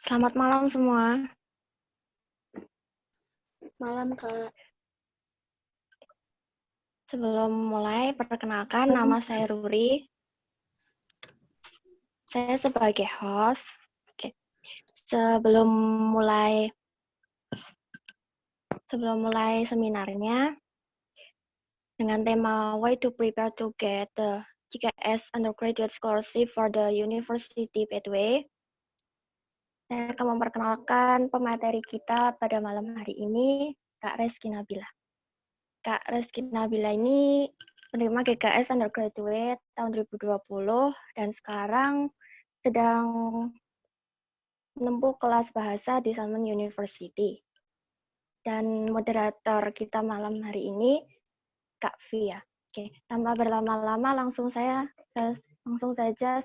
Selamat malam semua. Malam, Kak. Sebelum mulai, perkenalkan nama saya Ruri. Saya sebagai host. Oke. Sebelum mulai seminarnya dengan tema Why to Prepare to Get the GKS Undergraduate Scholarship for the University Pathway, saya akan memperkenalkan pemateri kita pada malam hari ini, Kak Reski Nabila. Kak Reski Nabila ini penerima GKS Undergraduate tahun 2020 dan sekarang sedang menempuh kelas bahasa di Salmon University. Dan moderator kita malam hari ini, Kak Via. Oke, tanpa berlama-lama langsung saja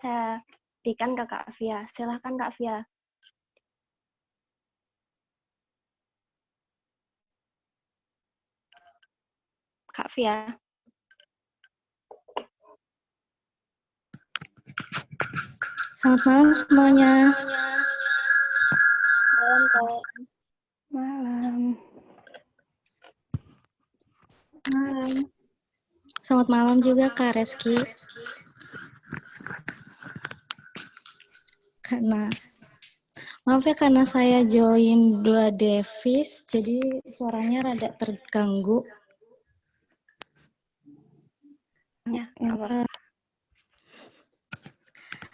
saya berikan ke Kak Via. Silahkan Kak Via. Kak Via. Selamat malam semuanya. Malam, Kak. Malam. Malam. Selamat malam juga Kak Reski. Karena saya join 2 device, jadi suaranya rada terganggu. Ya,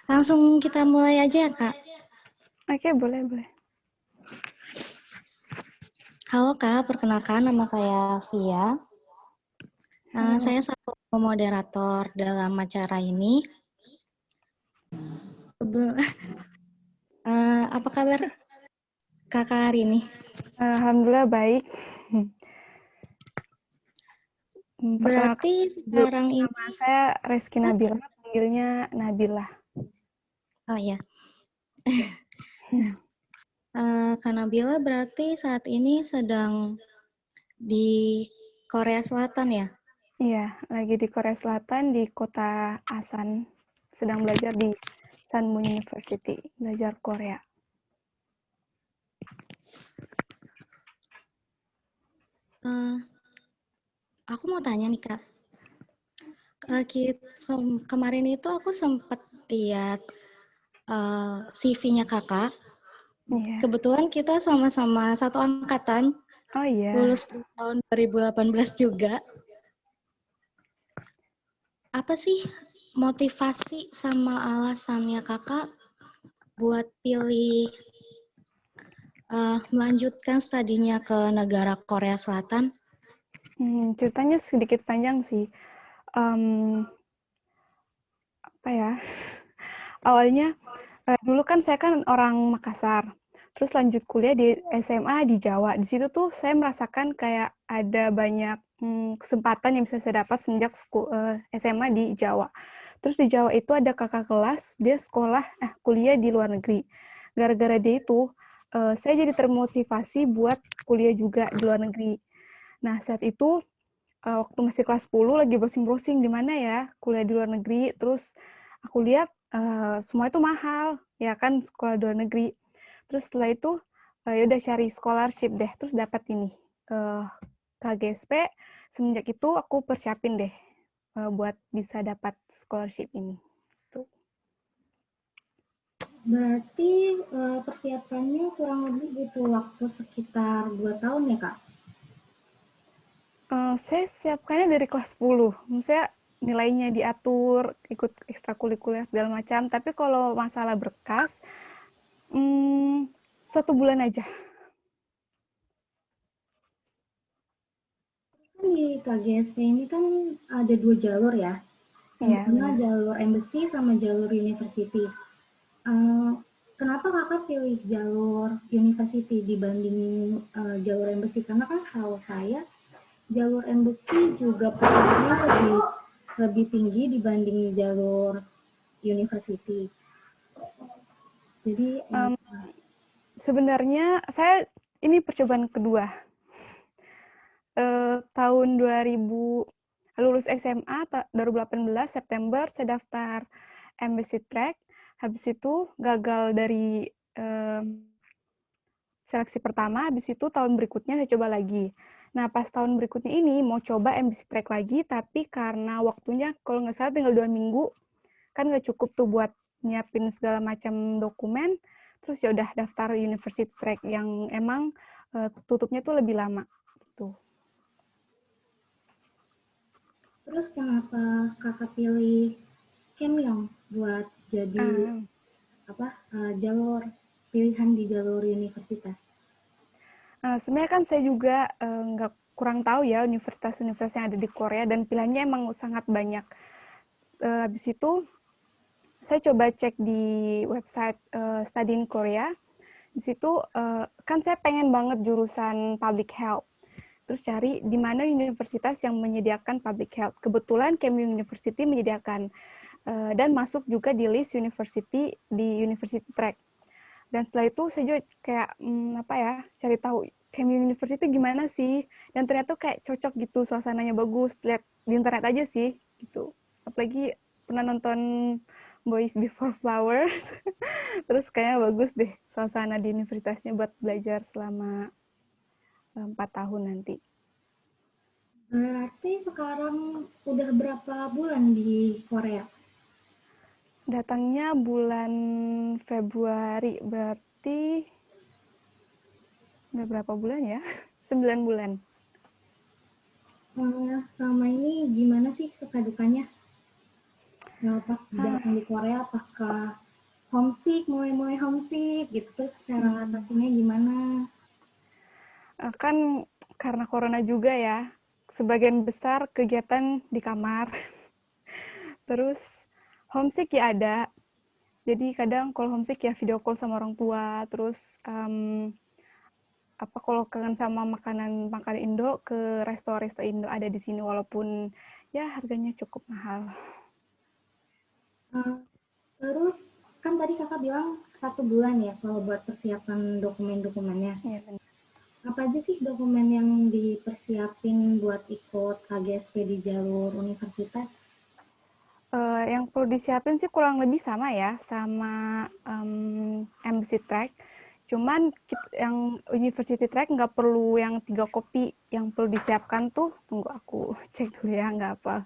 Langsung kita mulai aja ya, Kak. Oke, boleh. Halo Kak, perkenalkan nama saya Via. Saya satu moderator dalam acara ini. Apa kabar Kakak hari ini? Alhamdulillah baik. Berarti sekarang ini nama saya Reski Nabila, panggilnya Nabila. Oh ya. Kak Nabila berarti saat ini sedang di Korea Selatan ya? Iya, lagi di Korea Selatan di kota Asan. Sedang belajar di Sanmun University, belajar Korea. Aku mau tanya nih Kak. Kemarin itu aku sempat lihat CV-nya Kakak. Iya. Kebetulan kita sama-sama satu angkatan. Oh iya. Lulus di tahun 2018 juga. Apa sih motivasi sama alasannya Kakak buat pilih melanjutkan studinya ke negara Korea Selatan? Ceritanya sedikit panjang sih. Awalnya dulu kan saya kan orang Makassar. Terus lanjut kuliah di SMA di Jawa. Di situ tuh saya merasakan kayak ada banyak kesempatan yang bisa saya dapat sejak SMA di Jawa. Terus di Jawa itu ada kakak kelas, dia kuliah di luar negeri. Gara-gara dia itu, saya jadi termotivasi buat kuliah juga di luar negeri. Nah, saat itu, waktu masih kelas 10, lagi browsing-browsing di mana ya kuliah di luar negeri. Terus aku lihat semua itu mahal, ya kan, sekolah di luar negeri. Terus setelah itu, ya udah cari scholarship deh. Terus dapat ini, KGSP. Semenjak itu aku persiapin deh buat bisa dapat scholarship ini. Tuh. Berarti persiapannya kurang lebih butuh waktu sekitar 2 tahun ya, Kak? Saya siapkannya dari kelas 10. Maksudnya nilainya diatur, ikut ekstrakurikuler segala macam. Tapi kalau masalah berkas, 1 bulan aja. Di KGSP ini kan ada 2 jalur ya. Yang pertama jalur embassy sama jalur university. Kenapa Kakak pilih jalur university dibanding jalur embassy? Karena kan setahu saya jalur embassy juga prosesnya lebih lebih tinggi dibanding jalur university. Jadi Sebenarnya saya ini percobaan kedua. Tahun 2000 lulus SMA 2018 September saya daftar Embassy Track. Habis itu gagal dari seleksi pertama, habis itu tahun berikutnya saya coba lagi. Nah, pas tahun berikutnya ini mau coba Embassy Track lagi, tapi karena waktunya kalau nggak salah tinggal 2 minggu, kan nggak cukup tuh buat nyiapin segala macam dokumen, terus ya udah daftar University Track yang emang tutupnya tuh lebih lama. Gitu. Terus kenapa kakak pilih Keimyung buat jadi jalur pilihan di jalur universitas? Sebenarnya kan saya juga nggak kurang tahu ya universitas-universitas yang ada di Korea dan pilihannya emang sangat banyak. Habis itu saya coba cek di website Study in Korea. Di situ kan saya pengen banget jurusan public health. Terus cari di mana universitas yang menyediakan public health. Kebetulan Keimyung University menyediakan dan masuk juga di list university di University Track. Dan setelah itu saya juga kayak cari tahu Keimyung University gimana sih, dan ternyata kayak cocok gitu, suasananya bagus, lihat di internet aja sih gitu. Apalagi pernah nonton Boys Before Flowers, terus kayaknya bagus deh suasana di universitasnya buat belajar selama 4 tahun nanti. Berarti sekarang udah berapa bulan di Korea? Datangnya bulan Februari, berarti udah berapa bulan ya? 9 bulan. Selama ini gimana sih suka dukanya? Nah, pas datang di Korea, apakah homesick, mulai homesick gitu, terus cara ngatasinnya gimana? Kan karena corona juga ya, sebagian besar kegiatan di kamar. Terus homesick ya ada. Jadi kadang kalau homesick ya video call sama orang tua. Terus kalau kangen sama makanan Indo, ke resto Indo ada di sini walaupun ya harganya cukup mahal. Terus kan tadi kakak bilang 1 bulan ya kalau buat persiapan dokumen-dokumennya. Iya benar. Apa aja sih dokumen yang dipersiapin buat ikut KGSP di jalur universitas? Yang perlu disiapin sih kurang lebih sama ya, sama Embassy Track. Cuman yang University Track nggak perlu yang 3 kopi. Yang perlu disiapkan tuh, tunggu aku cek dulu ya, nggak apa.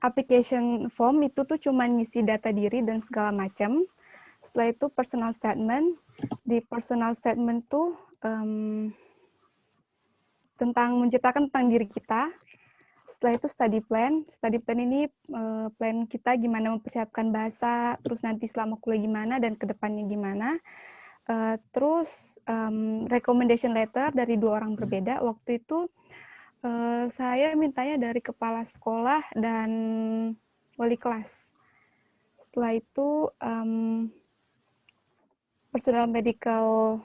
Application form itu tuh cuma ngisi data diri dan segala macam. Setelah itu personal statement. Di personal statement tuh menceritakan tentang diri kita. Setelah itu study plan. Study plan ini plan kita gimana mempersiapkan bahasa, terus nanti selama kuliah gimana, dan kedepannya gimana. Terus recommendation letter dari 2 orang berbeda. Waktu itu saya mintanya dari kepala sekolah dan wali kelas. Setelah itu personal medical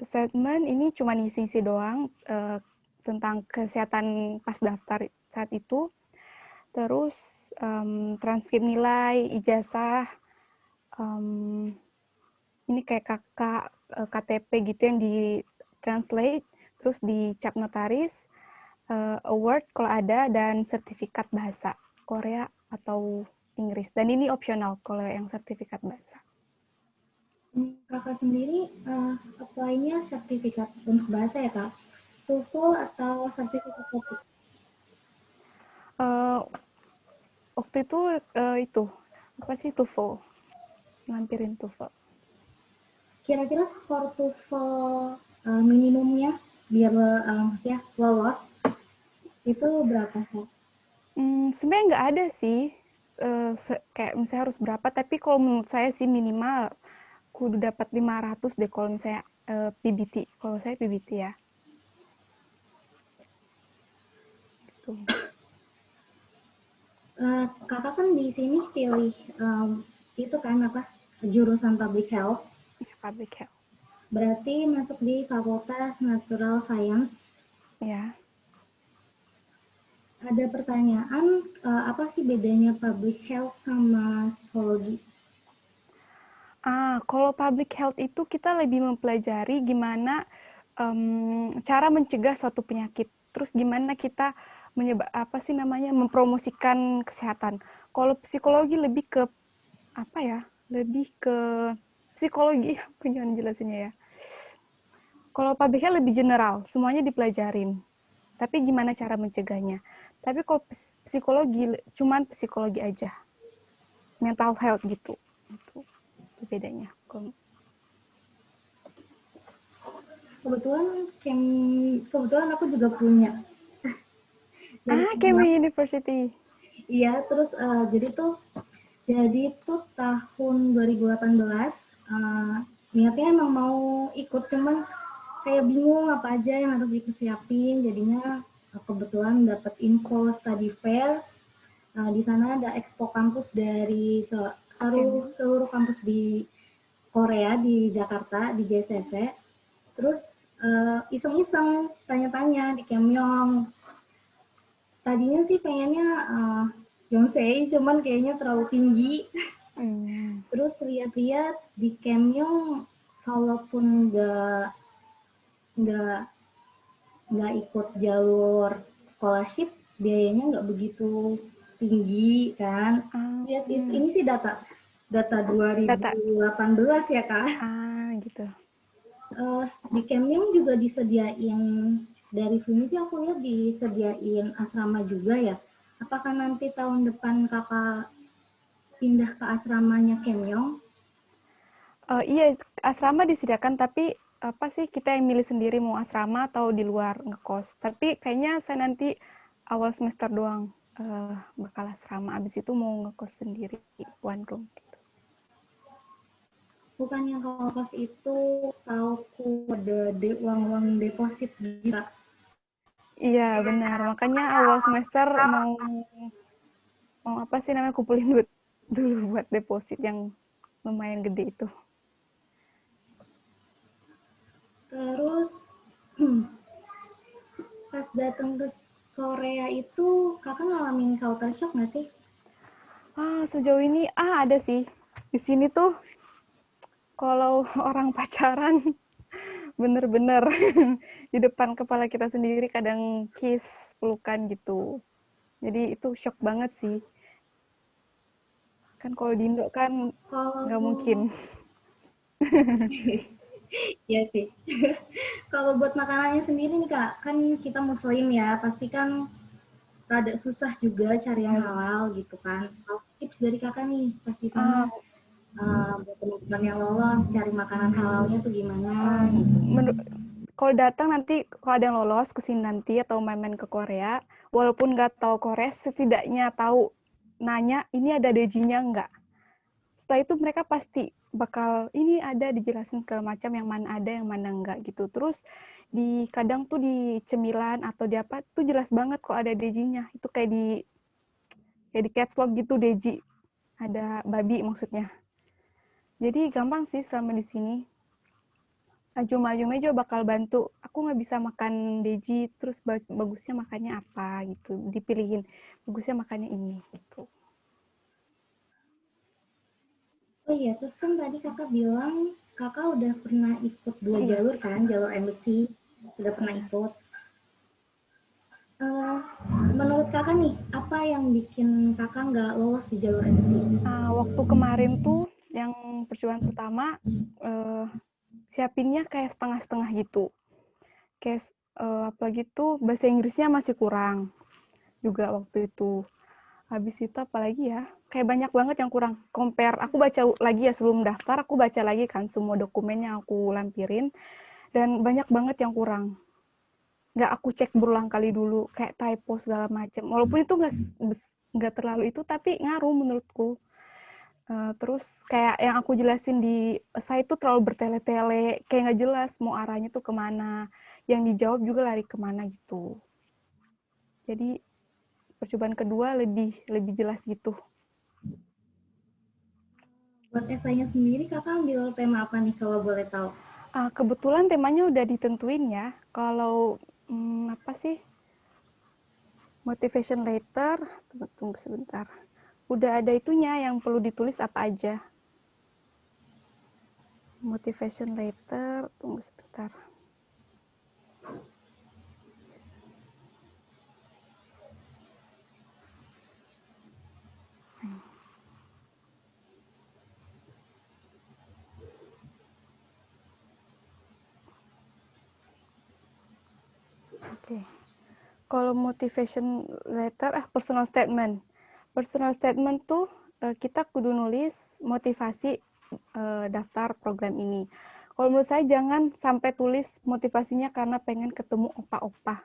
statement ini cuma isi-isi doang tentang kesehatan pas daftar saat itu. Terus transkrip nilai, ijazah, ini kayak kakak KTP gitu yang di translate, terus dicap notaris, award kalau ada, dan sertifikat bahasa Korea atau Inggris. Dan ini opsional kalau yang sertifikat bahasa. Kakak sendiri apply-nya sertifikat untuk bahasa ya kak? TOEFL atau sertifikat TOEFL? Waktu itu apa sih, TOEFL, ngampirin TOEFL. Kira-kira skor TOEFL minimumnya biar maksudnya lolos itu berapa kak? Sebenarnya nggak ada sih kayak misalnya harus berapa, tapi kalau menurut saya sih minimal kudu dapat 500 deh kalau misalnya PBT. Kalau saya PBT ya. Gitu. Kakak kan di sini pilih itu kan apa jurusan public health. Ya, public health. Berarti masuk di Fakultas Natural Science. Ya. Ada pertanyaan, apa sih bedanya public health sama psikologi? Kalau public health itu kita lebih mempelajari gimana cara mencegah suatu penyakit. Terus gimana kita mempromosikan kesehatan. Kalau psikologi lebih ke apa ya? Lebih ke psikologi, gimana jelasinnya ya? Kalau public health lebih general, semuanya dipelajarin. Tapi gimana cara mencegahnya? Tapi kalau psikologi, cuman psikologi aja. Mental health gitu. Itu bedanya. Kebetulan aku juga punya. Kemi University. Iya, terus jadi tuh tahun 2018 niatnya emang mau ikut, cuman kayak bingung apa aja yang harus dipersiapin. Jadinya kebetulan dapat info study fair. Di sana ada expo kampus dari seluruh kampus di Korea, di Jakarta, di JCC. Terus iseng-iseng tanya-tanya di Kemyong. Tadinya sih pengennya Yonsei, cuman kayaknya terlalu tinggi. Terus lihat-lihat di Kemyong, kalaupun nggak ikut jalur scholarship, biayanya nggak begitu tinggi kan. Lihat ini sih data 2018 ya Kak. Gitu. Di Kemyong juga disediain, dari sini sih aku lihat disediain asrama juga ya. Apakah nanti tahun depan Kakak pindah ke asramanya Kemyong? Iya, asrama disediakan, tapi apa sih kita yang milih sendiri mau asrama atau di luar ngekos. Tapi kayaknya saya nanti awal semester doang bakal asrama. Abis itu mau ngekos sendiri, one room gitu. Bukannya kalau kos itu tahu ada uang deposit gitu. Iya, benar. Makanya awal semester mau apa sih namanya, kumpulin duit dulu buat deposit yang lumayan gede itu. Terus pas datang ke Korea itu Kakak ngalamin culture shock nggak sih? Sejauh ini ada sih. Di sini tuh kalau orang pacaran bener-bener di depan kepala kita sendiri, kadang kiss, pelukan gitu. Jadi itu shock banget sih. Kan kalau di Indo kan nggak mungkin. Iya sih. Kalau buat makanannya sendiri nih Kak, kan kita muslim ya, pasti kan rada susah juga cari yang halal gitu kan. Tips dari Kakak nih, pas di sana buat teman-teman yang lolos cari makanan halalnya tuh gimana? Kalau datang nanti, kalau ada yang lolos ke sini nanti atau main-main ke Korea, walaupun nggak tahu Korea, setidaknya tahu, nanya ini ada dejinya nggak. Setelah itu mereka pasti bakal ini ada dijelasin segala macam, yang mana ada yang mana enggak gitu. Terus kadang tuh di cemilan atau di apa tuh jelas banget kok ada dejinya. Itu kayak di caps lock gitu, deji. Ada babi maksudnya. Jadi gampang sih selama di sini. Ajum-ajumnya juga bakal bantu. Aku nggak bisa makan deji, terus bagusnya makannya apa gitu. Dipilihin, bagusnya makannya ini gitu. Oh iya, terus kan tadi Kakak bilang Kakak udah pernah ikut 2 jalur kan, jalur embassy, udah pernah ikut. Menurut Kakak nih, apa yang bikin Kakak nggak lolos di jalur embassy? Waktu kemarin tuh yang percobaan pertama, siapinnya kayak setengah-setengah gitu. Kayak apalagi tuh bahasa Inggrisnya masih kurang juga waktu itu. Habis itu apalagi ya, kayak banyak banget yang kurang. Compare, aku baca lagi ya sebelum daftar, aku baca lagi kan semua dokumen yang aku lampirin, dan banyak banget yang kurang. Nggak aku cek berulang kali dulu, kayak typo segala macam. Walaupun itu nggak terlalu itu, tapi ngaruh menurutku. Terus kayak yang aku jelasin di saya itu terlalu bertele-tele, kayak nggak jelas mau arahnya tuh kemana. Yang dijawab juga lari kemana gitu. Jadi percobaan kedua lebih jelas gitu. Buat esainya sendiri Kakak ambil tema apa nih kalau boleh tahu? Kebetulan temanya udah ditentuin ya. Kalau apa sih? Motivation letter, tunggu sebentar. Udah ada itunya yang perlu ditulis apa aja. Motivation letter, tunggu sebentar. Oke. Kalau motivation letter, personal statement. Personal statement tuh kita kudu nulis motivasi daftar program ini. Kalau menurut saya jangan sampai tulis motivasinya karena pengen ketemu opa-opa.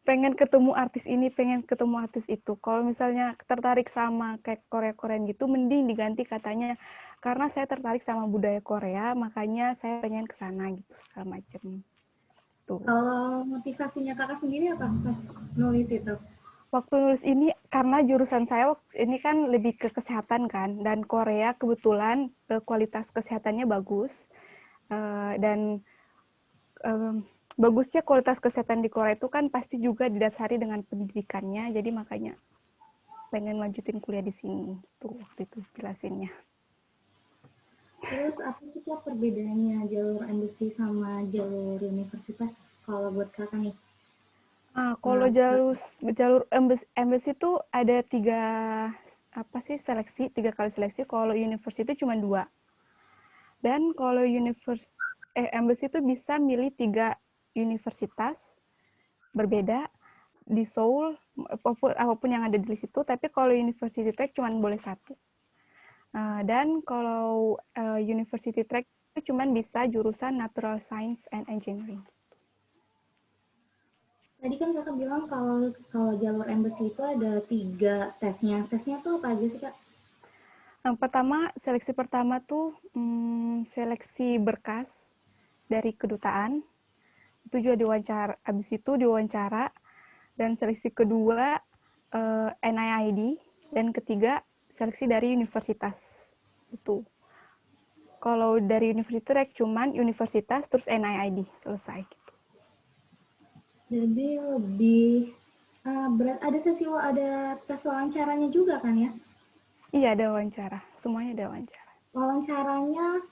pengen ketemu artis ini, pengen ketemu artis itu. Kalau misalnya tertarik sama kayak Korea-Korean gitu, mending diganti katanya karena saya tertarik sama budaya Korea, makanya saya pengen ke sana gitu segala macam. Tuh. Kalau motivasinya kakak sendiri apa pas nulis itu? Waktu nulis ini karena jurusan saya ini kan lebih ke kesehatan kan, dan Korea kebetulan kualitas kesehatannya bagus dan bagusnya kualitas kesehatan di Korea itu kan pasti juga didasari dengan pendidikannya, jadi makanya pengen lanjutin kuliah di sini gitu waktu itu jelasinnya. Terus apa sih Kak perbedaannya jalur embassy sama jalur universitas kalau buat kakak nih? Kalau jalur embassy itu ada tiga kali seleksi. Kalau university cuma 2. Dan kalau embassy itu bisa milih 3 universitas berbeda di Seoul, apapun yang ada di situ. Tapi kalau university track cuma boleh 1. Dan kalau university track itu cuma bisa jurusan natural science and engineering. Tadi kan kakak bilang kalau jalur embassy itu ada 3 tesnya. Tesnya tuh apa aja sih Kak? Seleksi pertama tuh seleksi berkas dari kedutaan. Itu juga diwawancara. Habis itu diwawancara. Dan seleksi kedua NIID. Dan ketiga seleksi dari universitas. Itu. Kalau dari universitas cuman universitas terus NIID selesai. Gitu. Jadi lebih berat. Ada tes wawancaranya juga kan ya? Iya, ada wawancara. Semuanya ada wawancara. Wawancaranya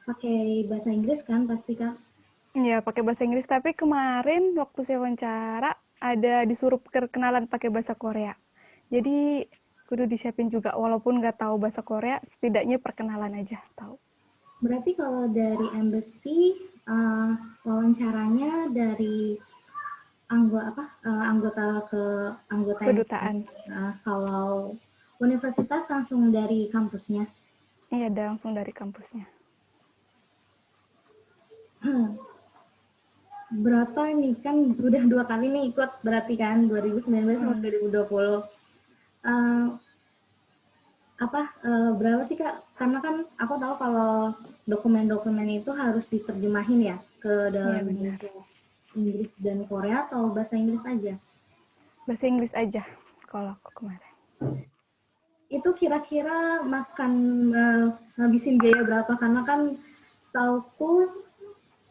pakai bahasa Inggris kan pasti Kak? Iya, pakai bahasa Inggris. Tapi kemarin waktu saya wawancara, ada disuruh perkenalan pakai bahasa Korea. Jadi, kudu disiapin juga. Walaupun nggak tahu bahasa Korea, setidaknya perkenalan aja tahu. Berarti kalau dari embassy, wawancaranya dari anggota ke anggota Kedutaan. kalau universitas langsung dari kampusnya. Iya, ada langsung dari kampusnya. Berapa nih kan udah 2 kali nih ikut berarti kan 2019 sama 2020. Berapa sih Kak? Karena kan aku tahu kalau dokumen-dokumen itu harus diterjemahin ya ke dalam bahasa Inggris dan Korea atau bahasa Inggris aja? Bahasa Inggris aja kalau aku kemarin. Itu kira-kira ngabisin biaya berapa? Karena kan setauku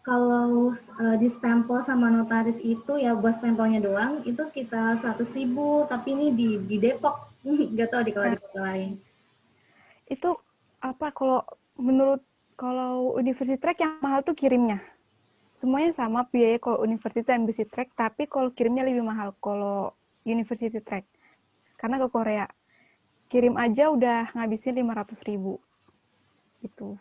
kalau di stempel sama notaris itu ya buat stempelnya doang itu sekitar 100.000, tapi ini di Depok nggak tahu di kalau di kota lain. Itu kalau University Track yang mahal tuh kirimnya. Semuanya sama biaya kalau University dan Embassy Track, tapi kalau kirimnya lebih mahal kalau University Track. Karena ke Korea. Kirim aja udah ngabisin 500.000. Gitu.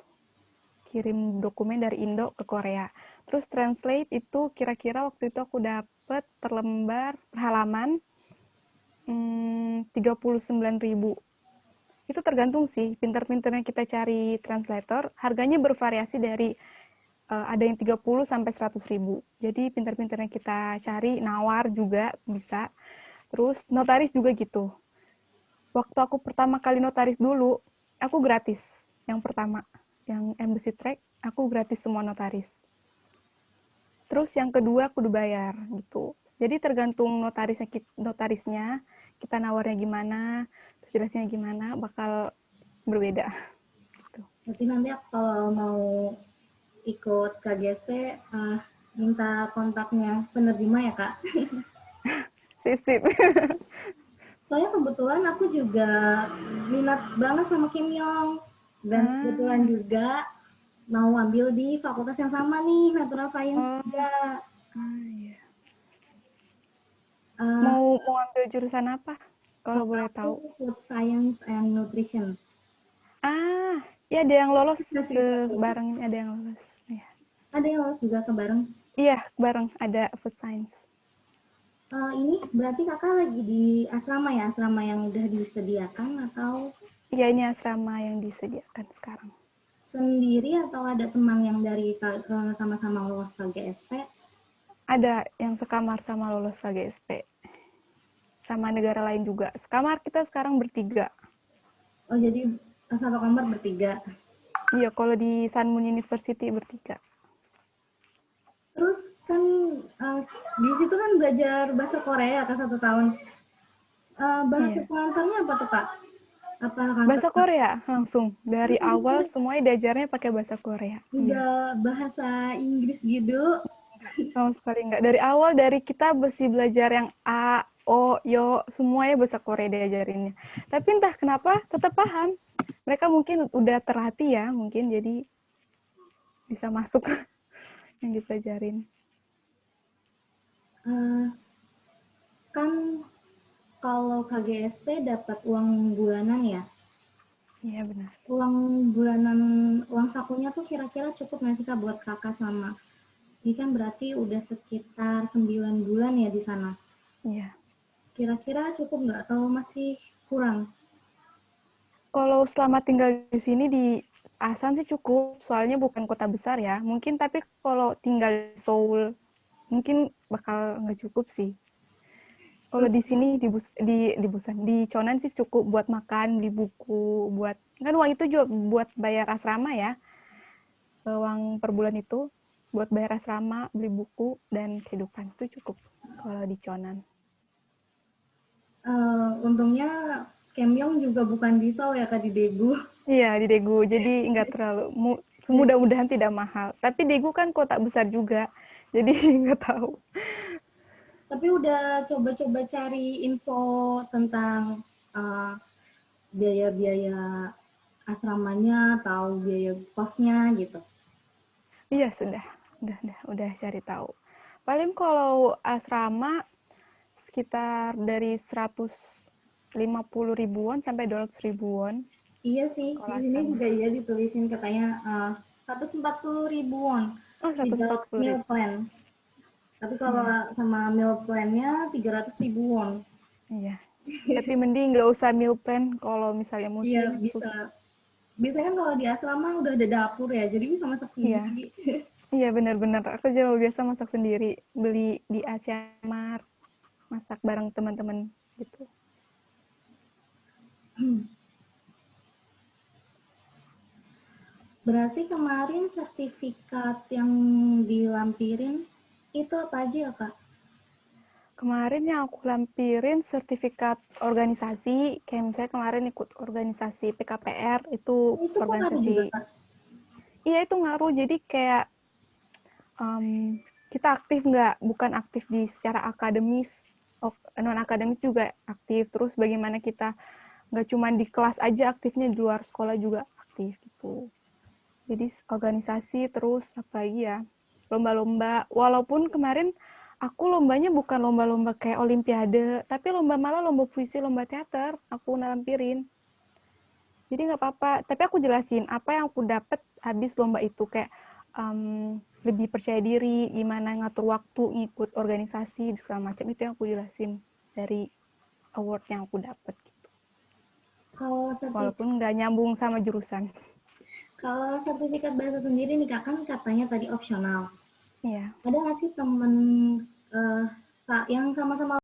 Kirim dokumen dari Indo ke Korea. Terus translate itu kira-kira waktu itu aku dapet per halaman 39.000. Itu tergantung sih, pinter-pinternya kita cari translator, harganya bervariasi dari ada yang 30 sampai 100.000. Jadi pinter-pinternya kita cari, nawar juga bisa. Terus notaris juga gitu. Waktu aku pertama kali notaris dulu, aku gratis. Yang pertama, yang Embassy Track, aku gratis semua notaris. Terus yang kedua aku dibayar gitu. Jadi tergantung notarisnya, kita nawarnya gimana, terus jelasnya gimana, bakal berbeda. Gitu. Berarti nanti kalau mau ikut KGC minta kontaknya penerima ya Kak. Sip. Soalnya kebetulan aku juga minat banget sama Kim Yong. Dan kebetulan juga mau ambil di fakultas yang sama nih, Natural Science Oh. juga. Iya. Uh, Mau ambil jurusan apa? Kalau boleh tahu. Food Science and Nutrition. Ya ada yang lolos bareng, ada yang lolos. Ya. Ada yang lolos juga bareng. Iya, bareng ada food science. Ini berarti kakak lagi di asrama ya, asrama yang udah disediakan atau? Iya, ini asrama yang disediakan sekarang. Sendiri atau ada teman yang dari sama-sama lolos KGSP? Ada yang sekamar sama lolos KGSP. Sama negara lain juga. Sekamar kita sekarang bertiga. Oh, jadi satu kamar bertiga? Iya, kalau di Sun Moon University bertiga. Terus kan di situ kan belajar bahasa Korea kan 1 tahun. Bahasa pengantarnya apa tuh Kak? Bahasa Korea langsung. Dari awal semuanya diajarnya pakai bahasa Korea. Enggak bahasa Inggris gitu? Sama sekali enggak. Dari awal, dari kita mesti belajar yang A, O, Yo, semuanya bahasa Korea diajarinnya. Tapi entah kenapa tetap paham. Mereka mungkin udah terlatih ya, mungkin jadi bisa masuk yang dipelajarin. Kan kalau KGSP dapat uang bulanan ya? Iya benar. Uang bulanan, uang sakunya tuh kira-kira cukup nggak sih Kak buat kakak sama? Ini kan berarti udah sekitar 9 bulan ya di sana. Iya. Kira-kira cukup nggak atau masih kurang? Kalau selama tinggal di sini di Asan sih cukup, soalnya bukan kota besar ya. Mungkin tapi kalau tinggal di Seoul, mungkin bakal nggak cukup sih. Kalau di sini di Busan, di Chonan sih cukup buat makan, beli buku, buat kan uang itu juga buat bayar asrama ya. Uang per bulan itu buat bayar asrama, beli buku dan kehidupan itu cukup kalau di Chonan. Untungnya Kemyong juga bukan di Seoul ya Kak, di Daegu. Iya, di Daegu. Jadi nggak terlalu, mudah-mudahan tidak mahal. Tapi Daegu kan kota besar juga, jadi nggak tahu. Tapi udah coba-coba cari info tentang biaya-biaya asramanya atau biaya kosnya gitu. Iya, udah cari tahu. Paling kalau asrama sekitar dari 150 ribuan sampai 200 ribuan. Iya sih, di sini juga ya ditulisin katanya 140 ribuan. Oh, 140 meal ribu. plan. Tapi kalau sama meal plan-nya 300 ribuan. Iya. Tapi mending nggak usah meal plan kalau misalnya muslim. Iya, bisa. Susah. Biasanya kan kalau di asrama udah ada dapur ya, jadi bisa masak sendiri. Iya, benar-benar. Aku juga biasa masak sendiri. Beli di Asiamart, masak bareng teman-teman gitu. Berarti kemarin sertifikat yang dilampirin itu apa aja ya, Kak? Kemarin yang aku lampirin sertifikat organisasi, kayak misalnya kemarin ikut organisasi PKPR, itu organisasi. Juga, Kak? Iya, itu ngaruh. Jadi kayak kita aktif nggak? Bukan aktif di secara akademis, non-akademis juga aktif. Terus bagaimana kita nggak cuma di kelas aja aktifnya, di luar sekolah juga aktif gitu. Jadi organisasi, terus apa lagi ya, lomba-lomba. Walaupun kemarin aku lombanya bukan lomba-lomba kayak olimpiade, tapi malah lomba puisi, lomba teater, aku nalampirin. Jadi nggak apa-apa, tapi aku jelasin apa yang aku dapat habis lomba itu, kayak lebih percaya diri, gimana ngatur waktu, ngikut organisasi, segala macam, itu yang aku jelasin dari award yang aku dapat gitu. Walaupun nggak nyambung sama jurusan. Kalau sertifikat bahasa sendiri nih Kak, kan katanya tadi opsional. Iya. Ada nggak sih temen yang sama-sama